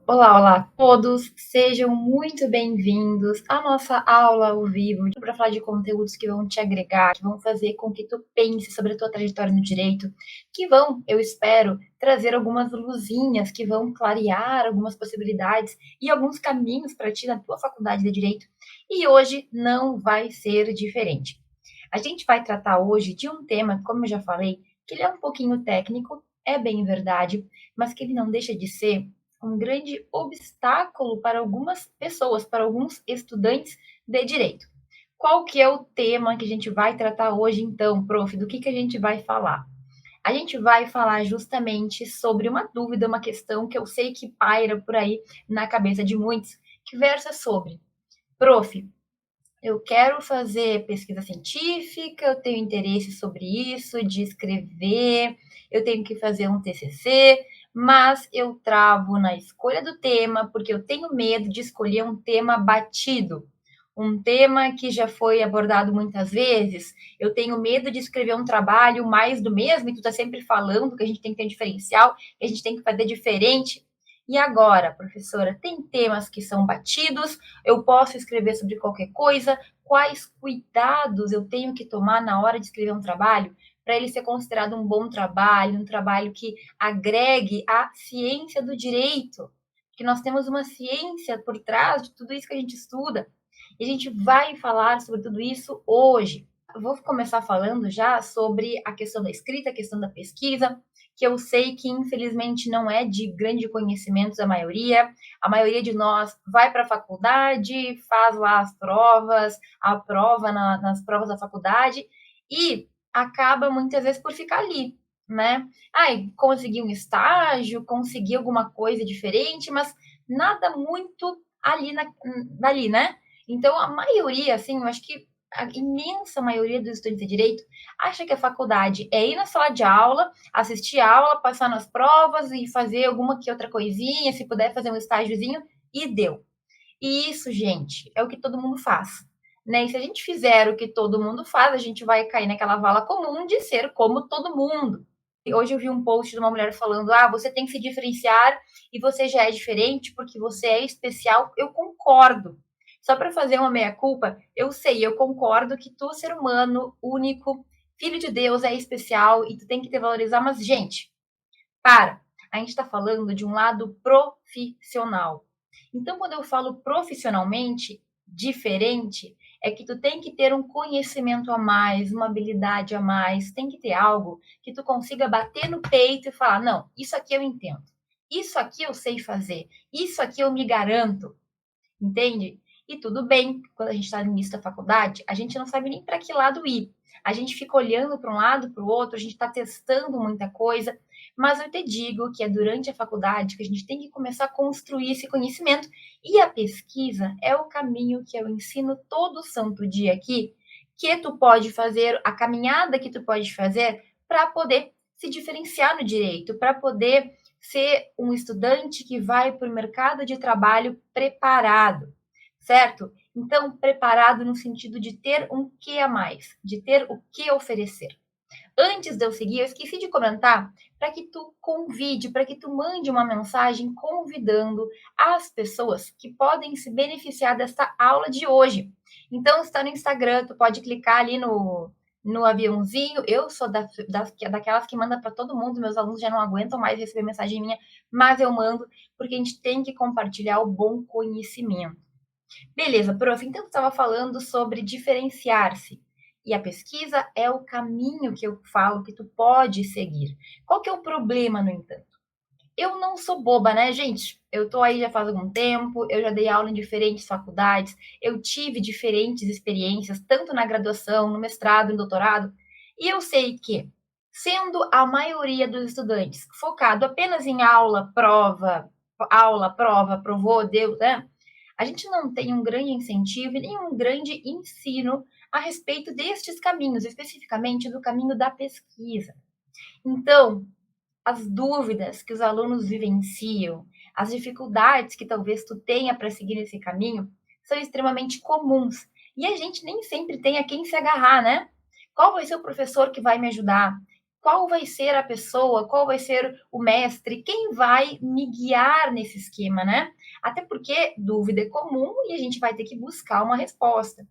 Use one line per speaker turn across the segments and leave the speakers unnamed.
Olá, olá a todos, sejam muito bem-vindos à nossa aula ao vivo para falar de conteúdos que vão te agregar, que vão fazer com que tu pense sobre a tua trajetória no direito, que vão, eu espero, trazer algumas luzinhas, que vão clarear algumas possibilidades e alguns caminhos para ti na tua faculdade de direito. E hoje não vai ser diferente. A gente vai tratar hoje de um tema, como eu já falei, que ele é um pouquinho técnico, é bem verdade, mas que ele não deixa de ser um grande obstáculo para algumas pessoas, para alguns estudantes de direito. Qual que é o tema que a gente vai tratar hoje, então, prof? Do que a gente vai falar? A gente vai falar justamente sobre uma dúvida, uma questão que eu sei que paira por aí na cabeça de muitos, que versa sobre, prof, eu quero fazer pesquisa científica, eu tenho interesse sobre isso, de escrever, eu tenho que fazer um TCC, mas eu travo na escolha do tema porque eu tenho medo de escolher um tema batido, um tema que já foi abordado muitas vezes. Eu tenho medo de escrever um trabalho mais do mesmo, e tu está sempre falando que a gente tem que ter diferencial, que a gente tem que fazer diferente. E agora, professora, tem temas que são batidos, eu posso escrever sobre qualquer coisa, quais cuidados eu tenho que tomar na hora de escrever um trabalho para ele ser considerado um bom trabalho, um trabalho que agregue à ciência do direito, porque nós temos uma ciência por trás de tudo isso que a gente estuda, e a gente vai falar sobre tudo isso hoje. Eu vou começar falando já sobre a questão da escrita, a questão da pesquisa, que eu sei que infelizmente não é de grande conhecimento da maioria. A maioria de nós vai para a faculdade, faz lá as provas, aprova nas provas da faculdade e acaba muitas vezes por ficar ali, né? Ai, consegui um estágio, consegui alguma coisa diferente, mas nada muito dali, né? Então, a maioria, assim, eu acho que a imensa maioria dos estudantes de direito acha que a faculdade é ir na sala de aula, assistir a aula, passar nas provas e fazer alguma que outra coisinha, se puder fazer um estágiozinho, e deu. E isso, gente, é o que todo mundo faz. Né? E se a gente fizer o que todo mundo faz, a gente vai cair naquela vala comum de ser como todo mundo. E hoje eu vi um post de uma mulher falando: ah, você tem que se diferenciar e você já é diferente porque você é especial. Eu concordo. Só para fazer uma meia-culpa, eu sei, eu concordo que tu, ser humano, único, filho de Deus, é especial e tu tem que te valorizar, mas, gente, para! A gente está falando de um lado profissional. Então, quando eu falo profissionalmente, diferente, é que tu tem que ter um conhecimento a mais, uma habilidade a mais, tem que ter algo que tu consiga bater no peito e falar: não, isso aqui eu entendo, isso aqui eu sei fazer, isso aqui eu me garanto, entende? E tudo bem, quando a gente está no início da faculdade, a gente não sabe nem para que lado ir. A gente fica olhando para um lado, para o outro, a gente está testando muita coisa, mas eu te digo que é durante a faculdade que a gente tem que começar a construir esse conhecimento. E a pesquisa é o caminho que eu ensino todo santo dia aqui, que tu pode fazer, a caminhada que tu pode fazer para poder se diferenciar no direito, para poder ser um estudante que vai para o mercado de trabalho preparado, certo? Então, preparado no sentido de ter um que a mais, de ter o que oferecer. Antes de eu seguir, eu esqueci de comentar para que tu convide, para que tu mande uma mensagem convidando as pessoas que podem se beneficiar desta aula de hoje. Então, está no Instagram, tu pode clicar ali no aviãozinho. Eu sou daquelas que manda para todo mundo, meus alunos já não aguentam mais receber mensagem minha, mas eu mando porque a gente tem que compartilhar o bom conhecimento. Beleza, prof. Então, você estava falando sobre diferenciar-se. E a pesquisa é o caminho que eu falo que tu pode seguir. Qual que é o problema, no entanto? Eu não sou boba, né, gente? Eu tô aí já faz algum tempo, eu já dei aula em diferentes faculdades, eu tive diferentes experiências, tanto na graduação, no mestrado, no doutorado, e eu sei que, sendo a maioria dos estudantes focado apenas em aula, prova, provou, deu, né? A gente não tem um grande incentivo e nem um grande ensino a respeito destes caminhos, especificamente do caminho da pesquisa. Então, as dúvidas que os alunos vivenciam, as dificuldades que talvez tu tenha para seguir esse caminho, são extremamente comuns. E a gente nem sempre tem a quem se agarrar, né? Qual vai ser o professor que vai me ajudar? qual vai ser a pessoa, qual vai ser o mestre, quem vai me guiar nesse esquema, né? Até porque dúvida é comum e a gente vai ter que buscar uma resposta.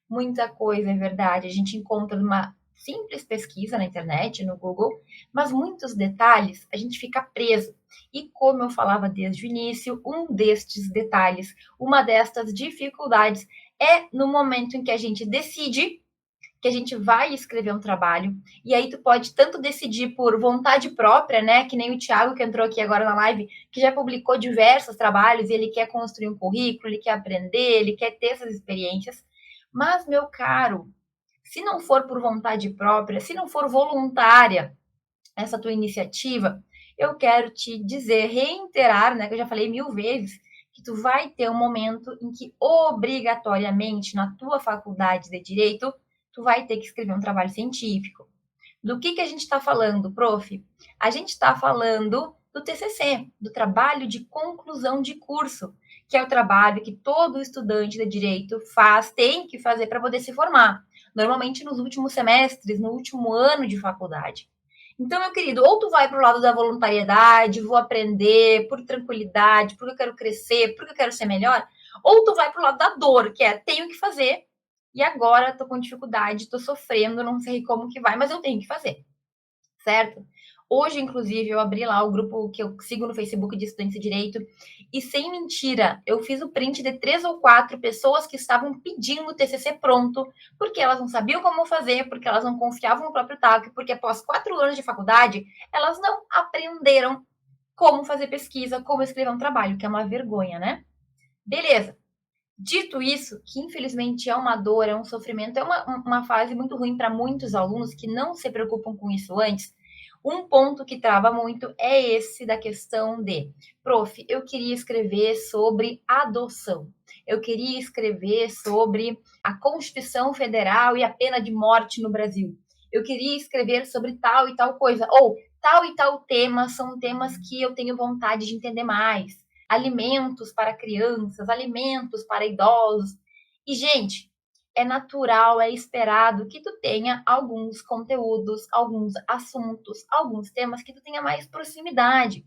Muita coisa é verdade, a gente encontra numa simples pesquisa na internet, no Google, mas muitos detalhes a gente fica preso. E como eu falava desde o início, um destes detalhes, uma destas dificuldades é no momento em que a gente decide que a gente vai escrever um trabalho, e aí tu pode tanto decidir por vontade própria, né, que nem o Thiago que entrou aqui agora na live, que já publicou diversos trabalhos e ele quer construir um currículo, ele quer aprender, ele quer ter essas experiências. Mas, meu caro, se não for por vontade própria, se não for voluntária essa tua iniciativa, eu quero te dizer, reiterar, né, que eu já falei 1000 vezes, que tu vai ter um momento em que obrigatoriamente na tua faculdade de direito tu vai ter que escrever um trabalho científico. Do que a gente está falando, prof? A gente está falando do TCC, do trabalho de conclusão de curso, que é o trabalho que todo estudante de direito faz, tem que fazer para poder se formar. Normalmente nos últimos semestres, no último ano de faculdade. Então, meu querido, ou tu vai para o lado da voluntariedade, vou aprender por tranquilidade, porque eu quero crescer, porque eu quero ser melhor, ou tu vai para o lado da dor, que é tenho que fazer, e agora tô com dificuldade, tô sofrendo, não sei como que vai, mas eu tenho que fazer, certo? Hoje, inclusive, eu abri lá o grupo que eu sigo no Facebook de Estudantes de Direito e, sem mentira, eu fiz o print de 3 ou 4 pessoas que estavam pedindo o TCC pronto, porque elas não sabiam como fazer, porque elas não confiavam no próprio TAC, porque após 4 anos de faculdade, elas não aprenderam como fazer pesquisa, como escrever um trabalho, que é uma vergonha, né? Beleza. Dito isso, que infelizmente é uma dor, é um sofrimento, é uma fase muito ruim para muitos alunos que não se preocupam com isso antes. Um ponto que trava muito é esse da questão de, prof, eu queria escrever sobre adoção, eu queria escrever sobre a Constituição Federal e a pena de morte no Brasil, eu queria escrever sobre tal e tal coisa, ou tal e tal tema são temas que eu tenho vontade de entender mais, alimentos para crianças, alimentos para idosos. E, gente, é natural, é esperado que tu tenha alguns conteúdos, alguns assuntos, alguns temas que tu tenha mais proximidade.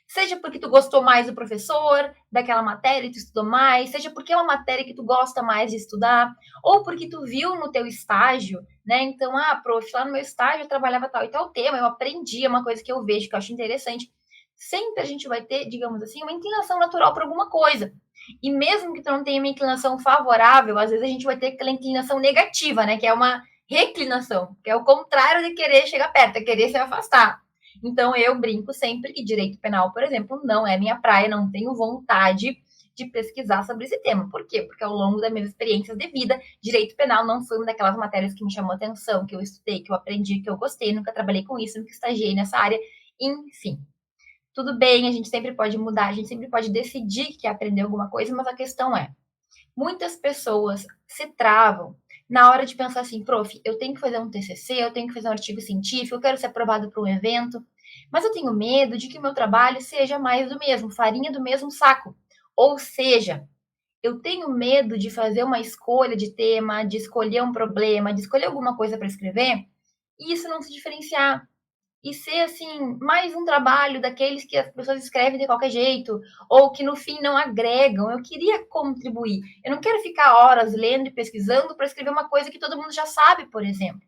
Seja porque tu gostou mais do professor, daquela matéria e tu estudou mais, seja porque é uma matéria que tu gosta mais de estudar, ou porque tu viu no teu estágio, né? Então, prof, lá no meu estágio eu trabalhava tal e tal tema, eu aprendi, é uma coisa que eu vejo, que eu acho interessante. Sempre a gente vai ter, digamos assim, uma inclinação natural para alguma coisa. E mesmo que tu não tenha uma inclinação favorável, às vezes a gente vai ter aquela inclinação negativa, né? Que é uma reclinação, que é o contrário de querer chegar perto, é querer se afastar. Então eu brinco sempre que direito penal, por exemplo, não é minha praia, não tenho vontade de pesquisar sobre esse tema. Por quê? Porque ao longo das minhas experiências de vida, direito penal não foi uma daquelas matérias que me chamou atenção, que eu estudei, que eu aprendi, que eu gostei, nunca trabalhei com isso, nunca estagiei nessa área, enfim. Tudo bem, a gente sempre pode mudar, a gente sempre pode decidir que quer aprender alguma coisa, mas a questão é, muitas pessoas se travam na hora de pensar assim, prof, eu tenho que fazer um TCC, eu tenho que fazer um artigo científico, eu quero ser aprovado para um evento, mas eu tenho medo de que o meu trabalho seja mais do mesmo, farinha do mesmo saco. Ou seja, eu tenho medo de fazer uma escolha de tema, de escolher um problema, de escolher alguma coisa para escrever, e isso não se diferenciar e ser assim mais um trabalho daqueles que as pessoas escrevem de qualquer jeito ou que no fim não agregam. Eu queria contribuir. Eu não quero ficar horas lendo e pesquisando para escrever uma coisa que todo mundo já sabe, por exemplo.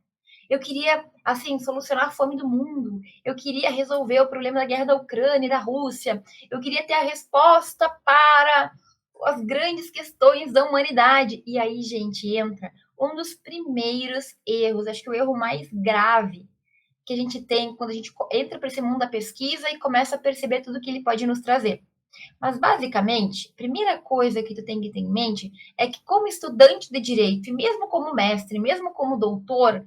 Eu queria, assim, solucionar a fome do mundo. Eu queria resolver o problema da guerra da Ucrânia e da Rússia. Eu queria ter a resposta para as grandes questões da humanidade. E aí, gente, entra um dos primeiros erros, acho que o erro mais grave que a gente tem quando a gente entra para esse mundo da pesquisa e começa a perceber tudo que ele pode nos trazer. Mas, basicamente, a primeira coisa que tu tem que ter em mente é que, como estudante de direito, e mesmo como mestre, mesmo como doutor,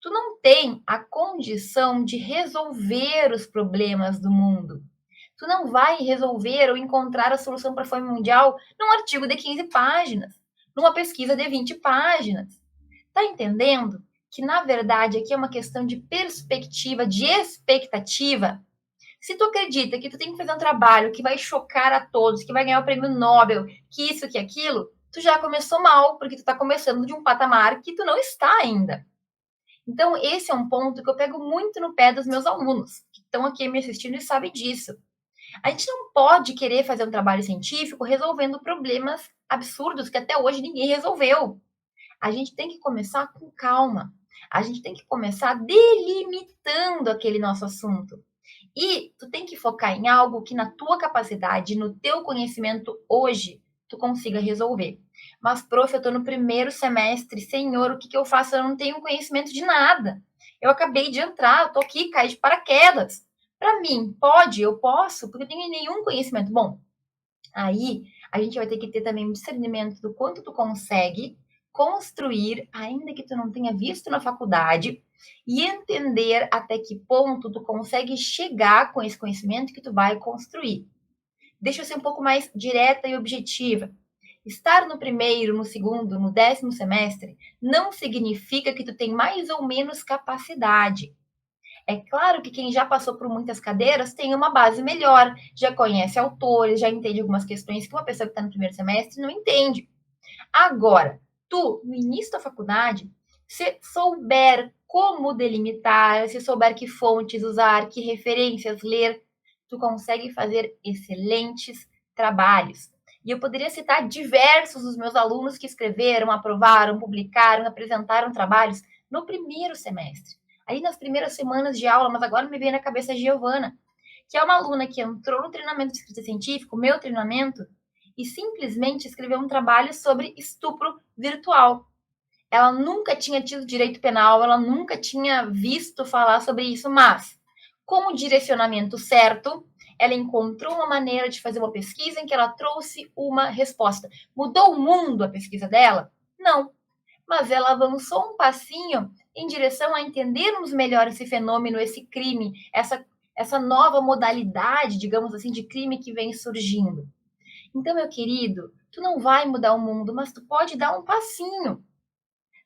tu não tem a condição de resolver os problemas do mundo. Tu não vai resolver ou encontrar a solução para a fome mundial num artigo de 15 páginas, numa pesquisa de 20 páginas. Tá entendendo? Que, na verdade, aqui é uma questão de perspectiva, de expectativa. Se tu acredita que tu tem que fazer um trabalho que vai chocar a todos, que vai ganhar o prêmio Nobel, que isso, que aquilo, tu já começou mal, porque tu tá começando de um patamar que tu não está ainda. Então, esse é um ponto que eu pego muito no pé dos meus alunos, que estão aqui me assistindo e sabem disso. A gente não pode querer fazer um trabalho científico resolvendo problemas absurdos que até hoje ninguém resolveu. A gente tem que começar com calma. A gente tem que começar delimitando aquele nosso assunto. E tu tem que focar em algo que na tua capacidade, no teu conhecimento hoje, tu consiga resolver. Mas, prof, eu estou no primeiro semestre, senhor, o que, que eu faço? Eu não tenho conhecimento de nada. Eu acabei de entrar, eu tô aqui, caí de paraquedas. Para mim, pode, eu posso, porque eu tenho nenhum conhecimento. Bom, aí a gente vai ter que ter também um discernimento do quanto tu consegue construir, ainda que tu não tenha visto na faculdade, e entender até que ponto tu consegue chegar com esse conhecimento que tu vai construir. Deixa eu ser um pouco mais direta e objetiva. Estar no primeiro, no segundo, no 10º semestre não significa que tu tem mais ou menos capacidade. É claro que quem já passou por muitas cadeiras tem uma base melhor, já conhece autores, já entende algumas questões que uma pessoa que está no primeiro semestre não entende. Agora, tu, no início da faculdade, se souber como delimitar, se souber que fontes usar, que referências ler, tu consegue fazer excelentes trabalhos. E eu poderia citar diversos dos meus alunos que escreveram, aprovaram, publicaram, apresentaram trabalhos no primeiro semestre. Aí nas primeiras semanas de aula, mas agora me vem na cabeça a Giovana, que é uma aluna que entrou no treinamento de escrita científica, o meu treinamento, e simplesmente escreveu um trabalho sobre estupro virtual. Ela nunca tinha tido direito penal, ela nunca tinha visto falar sobre isso, mas com o direcionamento certo, ela encontrou uma maneira de fazer uma pesquisa em que ela trouxe uma resposta. Mudou o mundo a pesquisa dela? Não. Mas ela avançou um passinho em direção a entendermos melhor esse fenômeno, esse crime, essa nova modalidade, digamos assim, de crime que vem surgindo. Então, meu querido, tu não vai mudar o mundo, mas tu pode dar um passinho.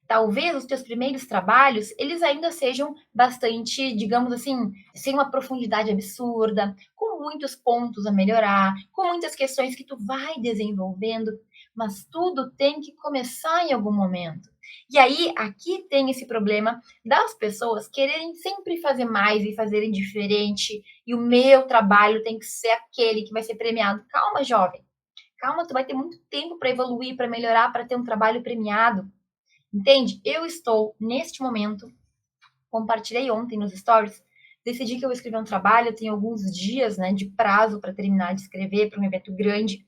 Talvez os teus primeiros trabalhos, eles ainda sejam bastante, digamos assim, sem uma profundidade absurda, com muitos pontos a melhorar, com muitas questões que tu vai desenvolvendo, mas tudo tem que começar em algum momento. E aí, aqui tem esse problema das pessoas quererem sempre fazer mais e fazerem diferente, e o meu trabalho tem que ser aquele que vai ser premiado. Calma, jovem. Calma, tu vai ter muito tempo para evoluir, para melhorar, para ter um trabalho premiado. Entende? Eu estou, neste momento, compartilhei ontem nos stories, decidi que eu vou escrever um trabalho, eu tenho alguns dias, né, de prazo para terminar de escrever para um evento grande.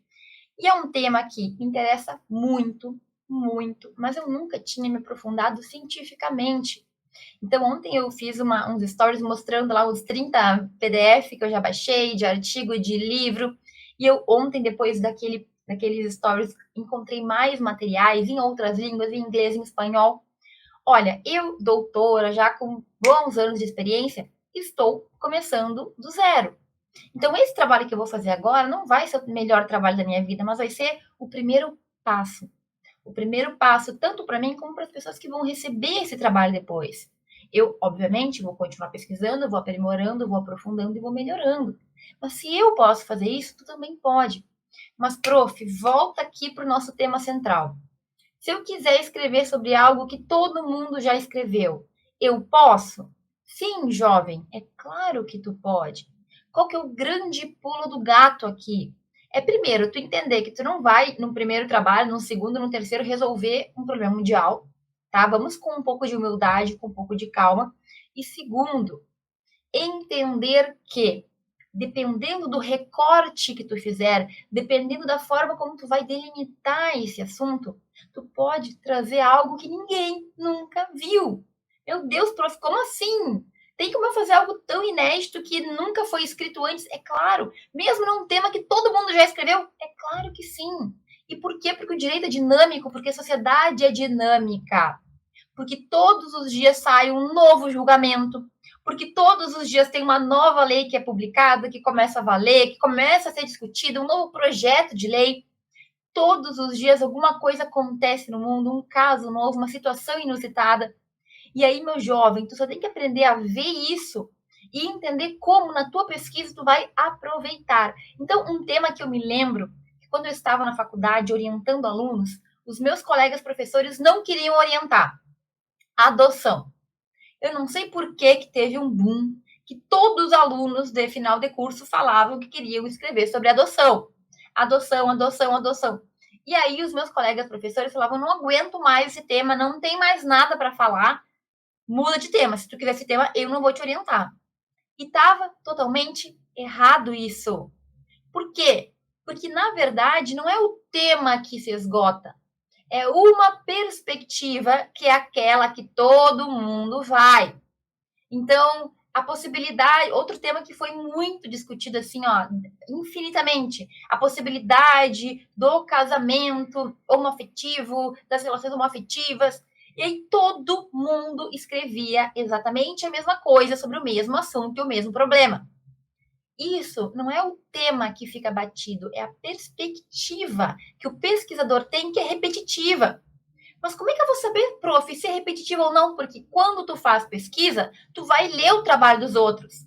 E é um tema que me interessa muito, muito, mas eu nunca tinha me aprofundado cientificamente. Então, ontem eu fiz uns stories mostrando lá os 30 PDF que eu já baixei, de artigo, de livro. E eu ontem, depois daqueles stories, encontrei mais materiais em outras línguas, em inglês, em espanhol. Olha, eu, doutora, já com bons anos de experiência, estou começando do zero. Então, esse trabalho que eu vou fazer agora não vai ser o melhor trabalho da minha vida, mas vai ser o primeiro passo. O primeiro passo, tanto para mim como para as pessoas que vão receber esse trabalho depois. Eu, obviamente, vou continuar pesquisando, vou aprimorando, vou aprofundando e vou melhorando. Mas se eu posso fazer isso, tu também pode. Mas, prof, volta aqui para o nosso tema central. Se eu quiser escrever sobre algo que todo mundo já escreveu, eu posso? Sim, jovem, é claro que tu pode. Qual que é o grande pulo do gato aqui? É primeiro, tu entender que tu não vai, no primeiro trabalho, no segundo, no terceiro, resolver um problema mundial, tá? Vamos com um pouco de humildade, com um pouco de calma. E segundo, entender que, dependendo do recorte que tu fizer, dependendo da forma como tu vai delimitar esse assunto, tu pode trazer algo que ninguém nunca viu. Meu Deus, prof, como assim? Tem como eu fazer algo tão inédito que nunca foi escrito antes? É claro. Mesmo num tema que todo mundo já escreveu? É claro que sim. E por quê? Porque o direito é dinâmico, porque a sociedade é dinâmica. Porque todos os dias sai um novo julgamento, porque todos os dias tem uma nova lei que é publicada, que começa a valer, que começa a ser discutida, um novo projeto de lei. Todos os dias alguma coisa acontece no mundo, um caso novo, uma situação inusitada. E aí, meu jovem, tu só tem que aprender a ver isso e entender como na tua pesquisa tu vai aproveitar. Então, um tema que eu me lembro, que quando eu estava na faculdade orientando alunos, os meus colegas professores não queriam orientar. Adoção. Eu não sei por que teve um boom, que todos os alunos de final de curso falavam que queriam escrever sobre adoção. Adoção, adoção, adoção. E aí os meus colegas professores falavam, não aguento mais esse tema, não tem mais nada para falar, muda de tema. Se tu quiser esse tema, eu não vou te orientar. E estava totalmente errado isso. Por quê? Porque, na verdade, não é o tema que se esgota, é uma perspectiva que é aquela que todo mundo vai. Então, a possibilidade, outro tema que foi muito discutido assim, ó, infinitamente, a possibilidade do casamento homoafetivo, das relações homoafetivas. E aí todo mundo escrevia exatamente a mesma coisa sobre o mesmo assunto e o mesmo problema. Isso não é o tema que fica batido, é a perspectiva que o pesquisador tem, que é repetitiva. Mas como é que eu vou saber, prof, se é repetitivo ou não? Porque quando tu faz pesquisa, tu vai ler o trabalho dos outros.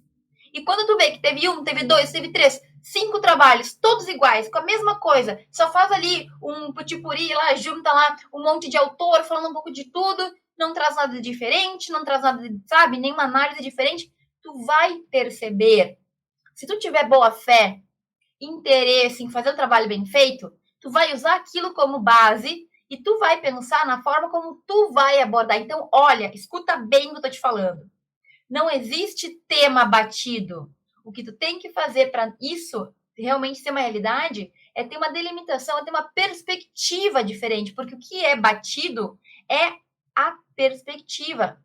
E quando tu vê que teve um, teve dois, teve três, 5 trabalhos, todos iguais, com a mesma coisa, só faz ali um putipuri lá, junta lá um monte de autor falando um pouco de tudo, não traz nada de diferente, não traz nada, sabe, nenhuma análise diferente, tu vai perceber. Se tu tiver boa fé, interesse em fazer um trabalho bem feito, tu vai usar aquilo como base e tu vai pensar na forma como tu vai abordar. Então, olha, escuta bem o que eu tô te falando. Não existe tema batido. O que tu tem que fazer para isso realmente ser uma realidade é ter uma delimitação, é ter uma perspectiva diferente, porque o que é batido é a perspectiva.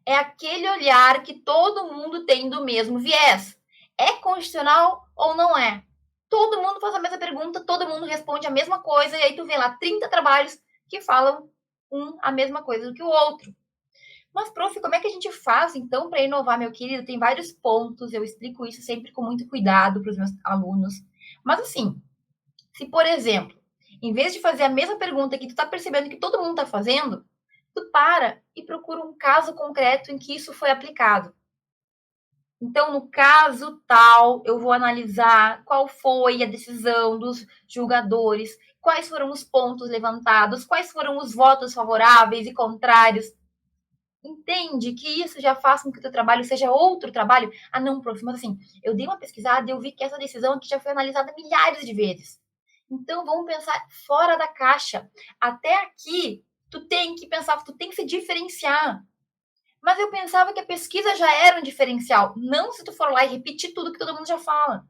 É aquele olhar que todo mundo tem do mesmo viés. É constitucional ou não é? Todo mundo faz a mesma pergunta, todo mundo responde a mesma coisa, e aí tu vê lá 30 trabalhos que falam a mesma coisa do que o outro. Mas, prof, como é que a gente faz, então, para inovar, meu querido? Tem vários pontos, eu explico isso sempre com muito cuidado para os meus alunos. Mas, assim, se, por exemplo, em vez de fazer a mesma pergunta que tu está percebendo que todo mundo está fazendo, tu para e procura um caso concreto em que isso foi aplicado. Então, no caso tal, eu vou analisar qual foi a decisão dos julgadores, quais foram os pontos levantados, quais foram os votos favoráveis e contrários. Entende que isso já faz com que o teu trabalho seja outro trabalho? Ah, não, prof, mas assim, eu dei uma pesquisada e eu vi que essa decisão aqui já foi analisada milhares de vezes. Então, vamos pensar fora da caixa. Até aqui, tu tem que pensar, tu tem que se diferenciar. Mas eu pensava que a pesquisa já era um diferencial. Não se tu for lá e repetir tudo que todo mundo já fala.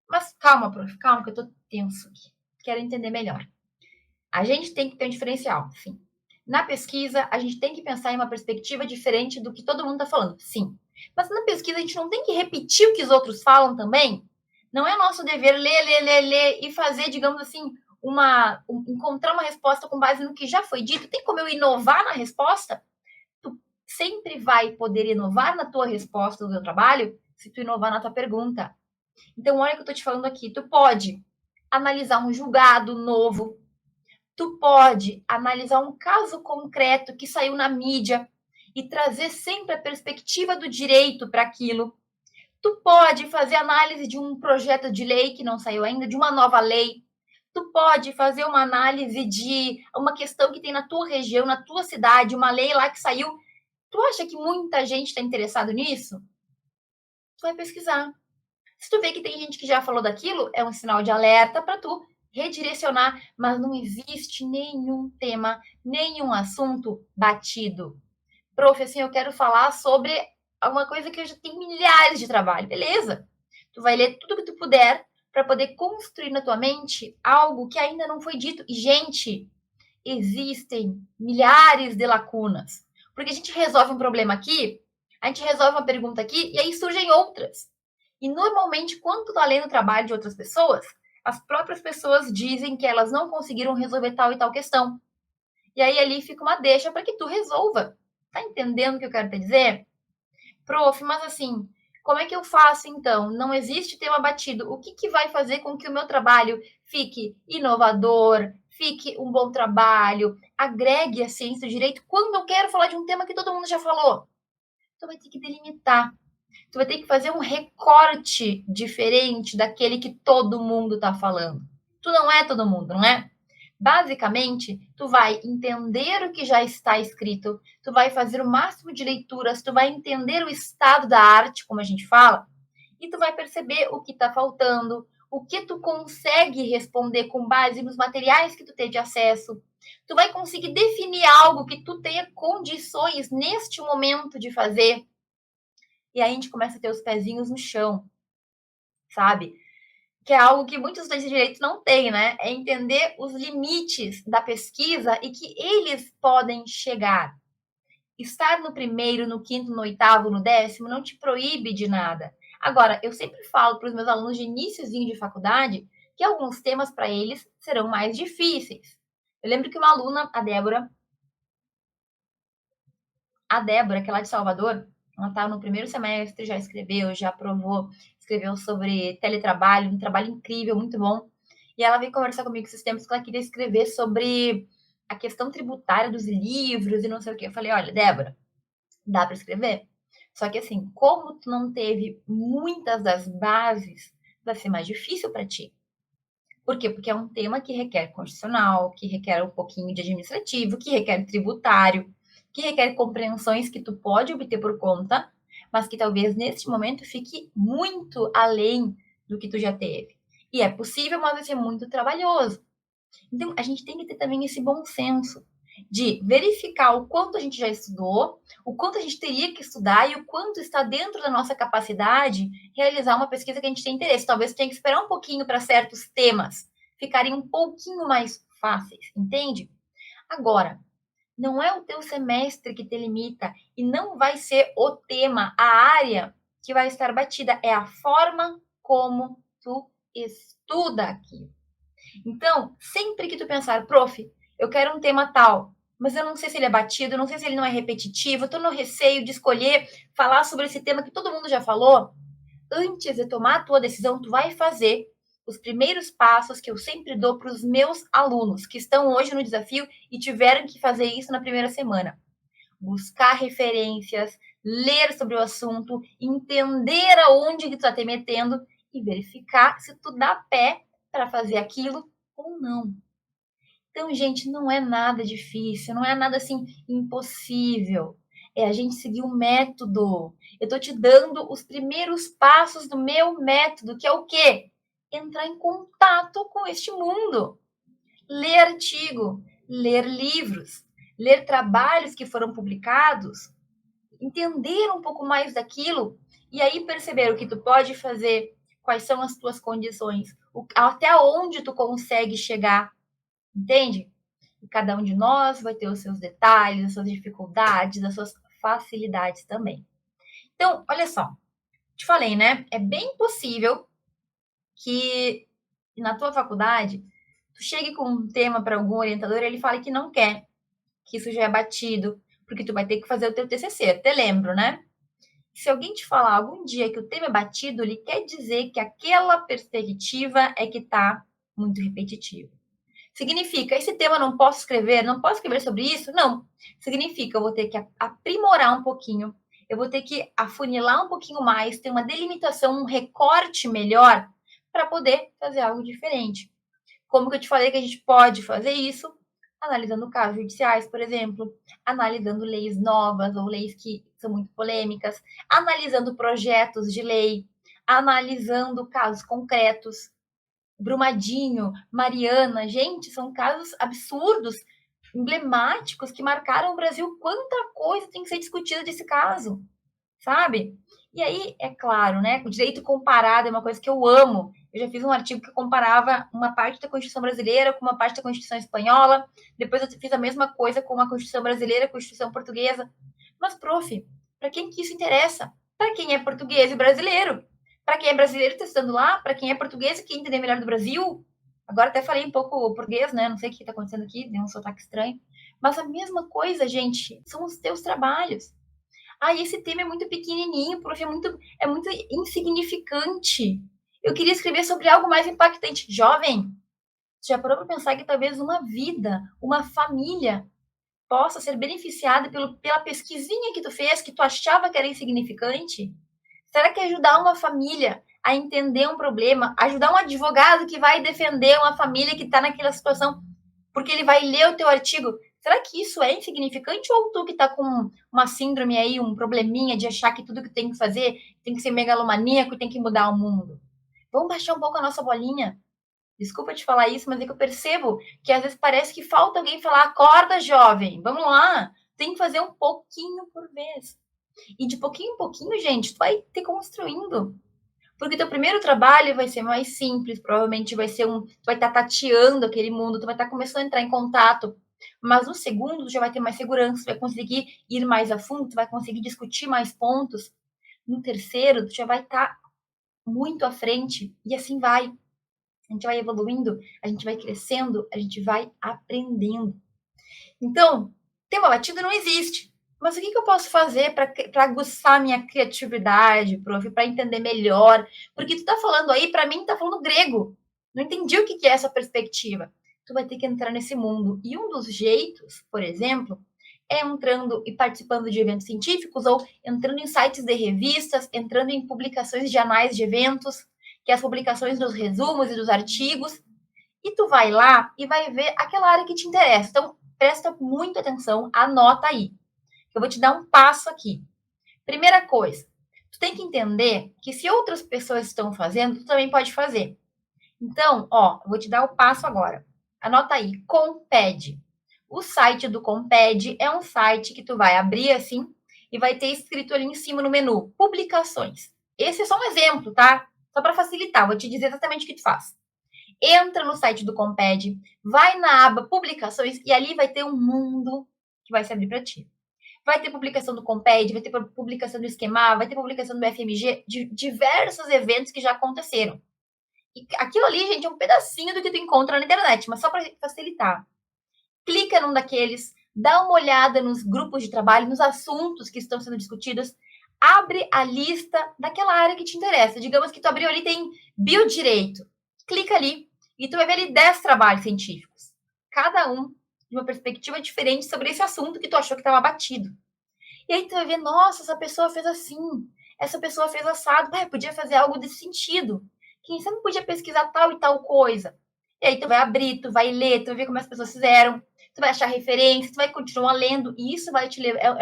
Mas calma, prof, calma, que eu tô tenso aqui. Quero entender melhor. A gente tem que ter um diferencial, sim. Na pesquisa, a gente tem que pensar em uma perspectiva diferente do que todo mundo está falando, sim. Mas na pesquisa, a gente não tem que repetir o que os outros falam também? Não é nosso dever ler e fazer, digamos assim, encontrar uma resposta com base no que já foi dito? Tem como eu inovar na resposta? Tu sempre vai poder inovar na tua resposta do teu trabalho se tu inovar na tua pergunta. Então, olha o que eu estou te falando aqui. Tu pode analisar um julgado novo, tu pode analisar um caso concreto que saiu na mídia e trazer sempre a perspectiva do direito para aquilo. Tu pode fazer análise de um projeto de lei que não saiu ainda, de uma nova lei. Tu pode fazer uma análise de uma questão que tem na tua região, na tua cidade, uma lei lá que saiu. Tu acha que muita gente está interessado nisso? Tu vai pesquisar. Se tu vê que tem gente que já falou daquilo, é um sinal de alerta para tu redirecionar, mas não existe nenhum tema, nenhum assunto batido. Prof, assim, eu quero falar sobre alguma coisa que eu já tenho milhares de trabalho. Beleza. Tu vai ler tudo que tu puder para poder construir na tua mente algo que ainda não foi dito. E, gente, existem milhares de lacunas. Porque a gente resolve um problema aqui, a gente resolve uma pergunta aqui, e aí surgem outras. E normalmente, quando tu tá lendo o trabalho de outras pessoas, as próprias pessoas dizem que elas não conseguiram resolver tal e tal questão. E aí ali fica uma deixa para que tu resolva. Tá entendendo o que eu quero te dizer? Prof, mas assim, como é que eu faço então? Não existe tema batido. O que vai fazer com que o meu trabalho fique inovador, fique um bom trabalho, agregue a ciência do direito quando eu quero falar de um tema que todo mundo já falou? Tu vai ter que delimitar. Tu vai ter que fazer um recorte diferente daquele que todo mundo está falando. Tu não é todo mundo, não é? Basicamente, tu vai entender o que já está escrito, tu vai fazer o máximo de leituras, tu vai entender o estado da arte, como a gente fala, e tu vai perceber o que está faltando, o que tu consegue responder com base nos materiais que tu teve acesso. Tu vai conseguir definir algo que tu tenha condições neste momento de fazer. E aí a gente começa a ter os pezinhos no chão, sabe? Que é algo que muitos estudantes de direito não têm, né? É entender os limites da pesquisa e que eles podem chegar. Estar no primeiro, no quinto, no oitavo, no décimo não te proíbe de nada. Agora, eu sempre falo para os meus alunos de iníciozinho de faculdade que alguns temas para eles serão mais difíceis. Eu lembro que uma aluna, a Débora, que é lá de Salvador, ela estava no primeiro semestre, já escreveu, já aprovou, escreveu sobre teletrabalho, um trabalho incrível, muito bom. E ela veio conversar comigo esses tempos que ela queria escrever sobre a questão tributária dos livros e não sei o quê. Eu falei, olha, Débora, dá para escrever? Só que assim, como tu não teve muitas das bases, vai ser mais difícil para ti. Por quê? Porque é um tema que requer constitucional, que requer um pouquinho de administrativo, que requer tributário, que requer compreensões que tu pode obter por conta, mas que talvez neste momento fique muito além do que tu já teve. E é possível, mas vai ser muito trabalhoso. Então, a gente tem que ter também esse bom senso de verificar o quanto a gente já estudou, o quanto a gente teria que estudar e o quanto está dentro da nossa capacidade realizar uma pesquisa que a gente tem interesse. Talvez tenha que esperar um pouquinho para certos temas ficarem um pouquinho mais fáceis, entende? Agora, não é o teu semestre que te limita e não vai ser o tema, a área que vai estar batida, é a forma como tu estuda aquilo. Então, sempre que tu pensar, prof, eu quero um tema tal, mas eu não sei se ele é batido, eu não sei se ele não é repetitivo, eu tô no receio de escolher falar sobre esse tema que todo mundo já falou. Antes de tomar a tua decisão, tu vai fazer os primeiros passos que eu sempre dou para os meus alunos que estão hoje no desafio e tiveram que fazer isso na primeira semana. Buscar referências, ler sobre o assunto, entender aonde que tu tá te metendo e verificar se tu dá pé para fazer aquilo ou não. Então, gente, não é nada difícil, não é nada assim impossível. É a gente seguir um método. Eu tô te dando os primeiros passos do meu método, que é o quê? Entrar em contato com este mundo. Ler artigo, ler livros, ler trabalhos que foram publicados, entender um pouco mais daquilo e aí perceber o que tu pode fazer, quais são as tuas condições, até onde tu consegue chegar, entende? E cada um de nós vai ter os seus detalhes, as suas dificuldades, as suas facilidades também. Então, olha só, te falei, né? É bem possível que na tua faculdade tu chegue com um tema para algum orientador e ele fale que não quer, que isso já é batido, porque tu vai ter que fazer o teu TCC, até lembro, né? Se alguém te falar algum dia que o tema é batido, ele quer dizer que aquela perspectiva é que está muito repetitiva. Significa, esse tema eu não posso escrever, não posso escrever sobre isso? Não. Significa, eu vou ter que aprimorar um pouquinho, eu vou ter que afunilar um pouquinho mais, ter uma delimitação, um recorte melhor para poder fazer algo diferente. Como que eu te falei que a gente pode fazer isso? Analisando casos judiciais, por exemplo, analisando leis novas ou leis que são muito polêmicas, analisando projetos de lei, analisando casos concretos. Brumadinho, Mariana, gente, são casos absurdos, emblemáticos, que marcaram o Brasil. Quanta coisa tem que ser discutida desse caso, sabe? E aí, é claro, né? O direito comparado é uma coisa que eu amo. Eu já fiz um artigo que comparava uma parte da Constituição brasileira com uma parte da Constituição espanhola. Depois eu fiz a mesma coisa com a Constituição brasileira e a Constituição portuguesa. Mas, prof, para quem que isso interessa? Para quem é português e brasileiro. Para quem é brasileiro está estudando lá, para quem é português e quer entender melhor do Brasil. Agora até falei um pouco português, né? Não sei o que está acontecendo aqui, deu um sotaque estranho. Mas a mesma coisa, gente, são os teus trabalhos. Ah, esse tema é muito pequenininho, prof, é muito insignificante. Eu queria escrever sobre algo mais impactante. Jovem, já parou para pensar que talvez uma vida, uma família, possa ser beneficiada pela pesquisinha que tu fez, que tu achava que era insignificante? Será que ajudar uma família a entender um problema, ajudar um advogado que vai defender uma família que está naquela situação, porque ele vai ler o teu artigo. Será que isso é insignificante ou tu que tá com uma síndrome aí, um probleminha de achar que tudo que tem que fazer tem que ser megalomaníaco e tem que mudar o mundo? Vamos baixar um pouco a nossa bolinha. Desculpa te falar isso, mas é que eu percebo que às vezes parece que falta alguém falar: acorda, jovem, vamos lá, tem que fazer um pouquinho por vez. E de pouquinho em pouquinho, gente, tu vai ter construindo. Porque teu primeiro trabalho vai ser mais simples, provavelmente vai ser tu vai estar tateando aquele mundo, tu vai estar começando a entrar em contato. Mas no segundo, tu já vai ter mais segurança, tu vai conseguir ir mais a fundo, tu vai conseguir discutir mais pontos. No terceiro, tu já vai estar muito à frente e assim vai. A gente vai evoluindo, a gente vai crescendo, a gente vai aprendendo. Então, tema batido não existe. Mas o que eu posso fazer para aguçar minha criatividade, prof, para entender melhor? Porque tu tá falando aí, para mim, tá falando grego. Não entendi o que é essa perspectiva. Tu vai ter que entrar nesse mundo. E um dos jeitos, por exemplo, é entrando e participando de eventos científicos ou entrando em sites de revistas, entrando em publicações de anais de eventos, que é as publicações dos resumos e dos artigos. E tu vai lá e vai ver aquela área que te interessa. Então, presta muita atenção, anota aí. Eu vou te dar um passo aqui. Primeira coisa, tu tem que entender que se outras pessoas estão fazendo, tu também pode fazer. Então, ó, eu vou te dar o passo agora. Anota aí, Comped. O site do Comped é um site que tu vai abrir assim e vai ter escrito ali em cima no menu, publicações. Esse é só um exemplo, tá? Só para facilitar, vou te dizer exatamente o que tu faz. Entra no site do Comped, vai na aba publicações e ali vai ter um mundo que vai se abrir para ti. Vai ter publicação do Comped, vai ter publicação do Esquema, vai ter publicação do FMG, de diversos eventos que já aconteceram. E aquilo ali, gente, é um pedacinho do que tu encontra na internet, mas só para facilitar. Clica num daqueles, dá uma olhada nos grupos de trabalho, nos assuntos que estão sendo discutidos, abre a lista daquela área que te interessa. Digamos que tu abriu ali, tem biodireito. Clica ali e tu vai ver ali 10 trabalhos científicos. Cada um de uma perspectiva diferente sobre esse assunto que tu achou que estava batido. E aí tu vai ver, nossa, essa pessoa fez assim, essa pessoa fez assado, podia fazer algo desse sentido. Quem sabe podia pesquisar tal e tal coisa. E aí tu vai abrir, tu vai ler, tu vai ver como as pessoas fizeram, tu vai achar referência, tu vai continuar lendo, e isso vai te levar,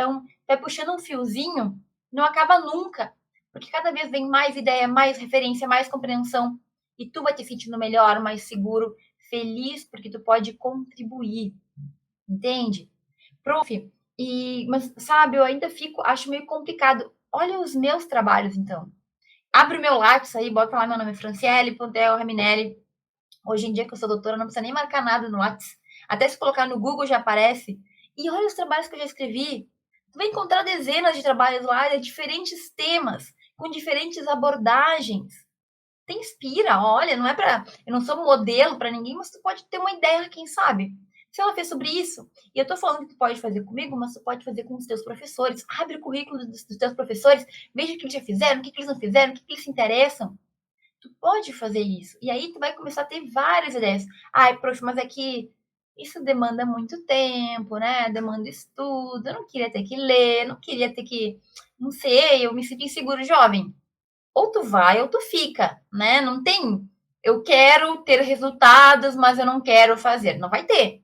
vai puxando um fiozinho, não acaba nunca, porque cada vez vem mais ideia, mais referência, mais compreensão, e tu vai te sentindo melhor, mais seguro, feliz, porque tu pode contribuir, entende? Prof, mas sabe, eu ainda acho meio complicado. Olha os meus trabalhos, então. Abre o meu Lattes aí, bota lá meu nome, Franciele Pontel Raminelli. Hoje em dia que eu sou doutora, não precisa nem marcar nada no Lattes. Até se colocar no Google já aparece. E olha os trabalhos que eu já escrevi. Tu vai encontrar dezenas de trabalhos lá de diferentes temas, com diferentes abordagens. Te inspira, olha, não é para, eu não sou modelo para ninguém, mas tu pode ter uma ideia, quem sabe? Se ela fez sobre isso, e eu tô falando que tu pode fazer comigo, mas tu pode fazer com os teus professores. Abre o currículo dos teus professores, veja o que eles já fizeram, o que eles não fizeram, o que eles se interessam. Tu pode fazer isso. E aí tu vai começar a ter várias ideias. Ai, prof, mas é que isso demanda muito tempo, né? Demanda estudo. Eu não queria ter que ler, não queria ter que. Não sei, eu me sinto inseguro jovem. Ou tu vai ou tu fica, né? Não tem. Eu quero ter resultados, mas eu não quero fazer. Não vai ter.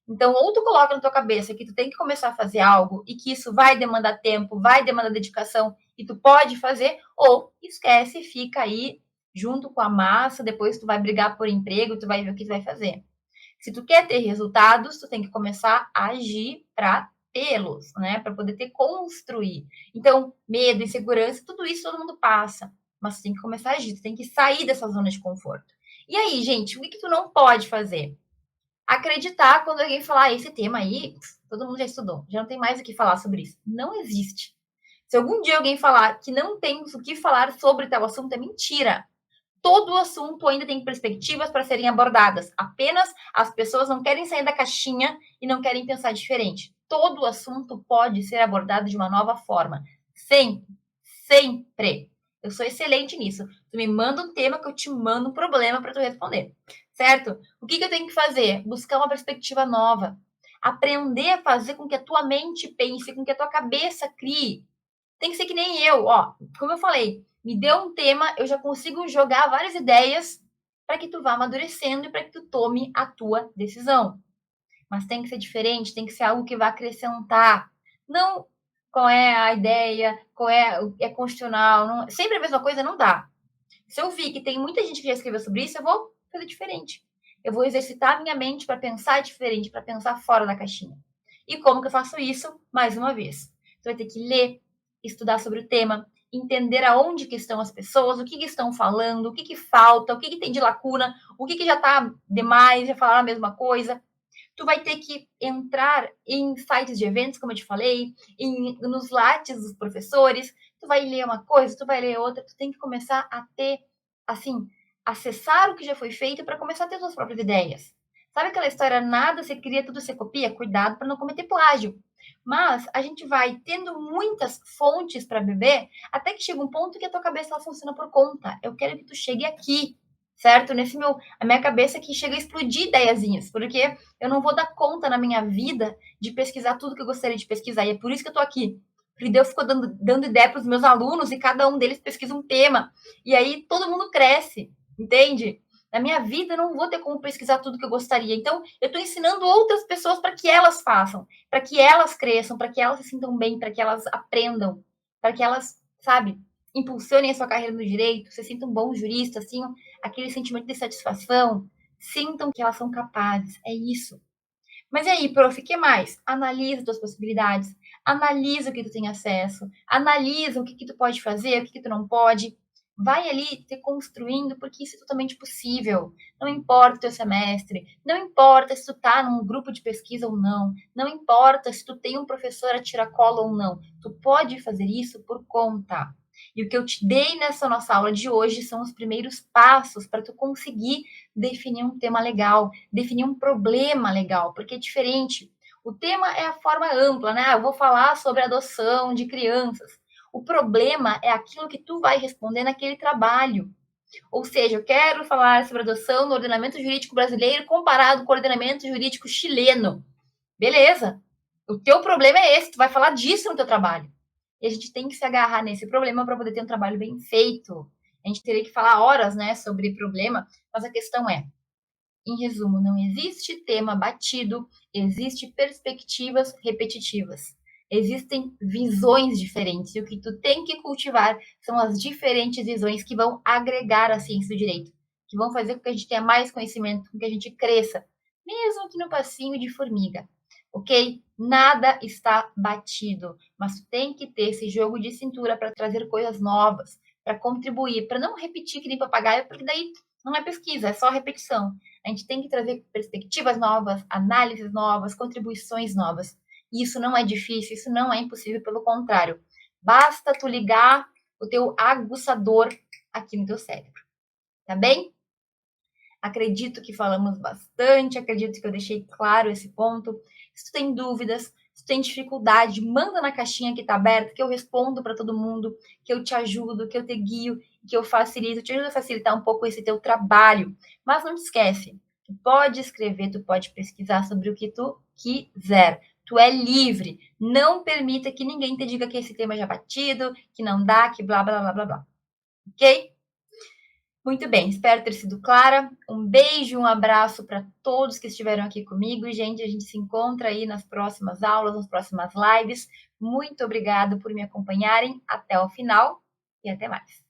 Então, ou tu coloca na tua cabeça que tu tem que começar a fazer algo e que isso vai demandar tempo, vai demandar dedicação e tu pode fazer, ou esquece e fica aí junto com a massa, depois tu vai brigar por emprego, tu vai ver o que tu vai fazer. Se tu quer ter resultados, tu tem que começar a agir para tê-los, né? Para poder ter construir. Então, medo, insegurança, tudo isso todo mundo passa, mas tu tem que começar a agir, tu tem que sair dessa zona de conforto. E aí, gente, o que tu não pode fazer? Acreditar quando alguém falar esse tema aí, todo mundo já estudou, já não tem mais o que falar sobre isso. Não existe. Se algum dia alguém falar que não tem o que falar sobre tal assunto, é mentira. Todo o assunto ainda tem perspectivas para serem abordadas. Apenas as pessoas não querem sair da caixinha e não querem pensar diferente. Todo o assunto pode ser abordado de uma nova forma. Sempre. Sempre. Eu sou excelente nisso. Tu me manda um tema que eu te mando um problema para tu responder. Certo? O que eu tenho que fazer? Buscar uma perspectiva nova. Aprender a fazer com que a tua mente pense, com que a tua cabeça crie. Tem que ser que nem eu, ó. Como eu falei, me deu um tema, eu já consigo jogar várias ideias para que tu vá amadurecendo e para que tu tome a tua decisão. mas tem que ser diferente, tem que ser algo que vai acrescentar. Não qual é a ideia, qual é constitucional, não, sempre a mesma coisa não dá. Se eu vi que tem muita gente que já escreveu sobre isso, eu vou fazer diferente. Eu vou exercitar a minha mente para pensar diferente, para pensar fora da caixinha. E como que eu faço isso? Mais uma vez. Você vai ter que ler, estudar sobre o tema, entender aonde que estão as pessoas, o que estão falando, o que falta, o que tem de lacuna, o que já está demais, já falaram a mesma coisa. Tu vai ter que entrar em sites de eventos, como eu te falei, nos lattes dos professores, tu vai ler uma coisa, tu vai ler outra, tu tem que começar a ter, assim, acessar o que já foi feito para começar a ter suas próprias ideias. Sabe aquela história, nada se cria, tudo se copia? Cuidado para não cometer plágio. Mas a gente vai tendo muitas fontes para beber, até que chega um ponto que a tua cabeça ela funciona por conta. Eu quero que tu chegue aqui, certo? A minha cabeça que chega a explodir ideiazinhas, porque eu não vou dar conta na minha vida de pesquisar tudo que eu gostaria de pesquisar. E é por isso que eu tô aqui. Porque Deus ficou dando ideia para os meus alunos e cada um deles pesquisa um tema. E aí todo mundo cresce, entende? Na minha vida eu não vou ter como pesquisar tudo que eu gostaria. Então, eu estou ensinando outras pessoas para que elas façam, para que elas cresçam, para que elas se sintam bem, para que elas aprendam, para que elas, sabe, impulsionem a sua carreira no direito, se sintam bons juristas, assim, aquele sentimento de satisfação, sintam que elas são capazes. É isso. Mas e aí, prof, o que mais? Analisa as tuas possibilidades, analisa o que tu tem acesso, analisa o que tu pode fazer, o que tu não pode. Vai ali te construindo, porque isso é totalmente possível. Não importa o teu semestre, não importa se tu tá num grupo de pesquisa ou não, não importa se tu tem um professor a tiracolo ou não. Tu pode fazer isso por conta. E o que eu te dei nessa nossa aula de hoje são os primeiros passos para tu conseguir definir um tema legal, definir um problema legal, porque é diferente. O tema é a forma ampla, né? Eu vou falar sobre adoção de crianças. O problema é aquilo que tu vai responder naquele trabalho. Ou seja, eu quero falar sobre adoção no ordenamento jurídico brasileiro comparado com o ordenamento jurídico chileno. Beleza. O teu problema é esse, tu vai falar disso no teu trabalho. E a gente tem que se agarrar nesse problema para poder ter um trabalho bem feito. A gente teria que falar horas, né, sobre problema, mas a questão é, em resumo, não existe tema batido, existe perspectivas repetitivas. Existem visões diferentes e o que tu tem que cultivar são as diferentes visões que vão agregar a ciência do direito, que vão fazer com que a gente tenha mais conhecimento, com que a gente cresça, mesmo que no passinho de formiga, ok? Nada está batido, mas tu tem que ter esse jogo de cintura para trazer coisas novas, para contribuir, para não repetir que nem papagaio, porque daí não é pesquisa, é só repetição. A gente tem que trazer perspectivas novas, análises novas, contribuições novas. E isso não é difícil, isso não é impossível, pelo contrário. Basta tu ligar o teu aguçador aqui no teu cérebro. Tá bem? Acredito que falamos bastante, acredito que eu deixei claro esse ponto. Se tu tem dúvidas, se tu tem dificuldade, manda na caixinha que tá aberta, que eu respondo para todo mundo, que eu te ajudo, que eu te guio, que eu facilito, te ajudo a facilitar um pouco esse teu trabalho. Mas não te esquece, tu pode escrever, tu pode pesquisar sobre o que tu quiser. Tu é livre. Não permita que ninguém te diga que esse tema já é batido, que não dá, que blá, blá, blá, blá, blá. Ok? Muito bem, espero ter sido clara. Um beijo, um abraço para todos que estiveram aqui comigo. Gente, a gente se encontra aí nas próximas aulas, nas próximas lives. Muito obrigada por me acompanharem até o final e até mais.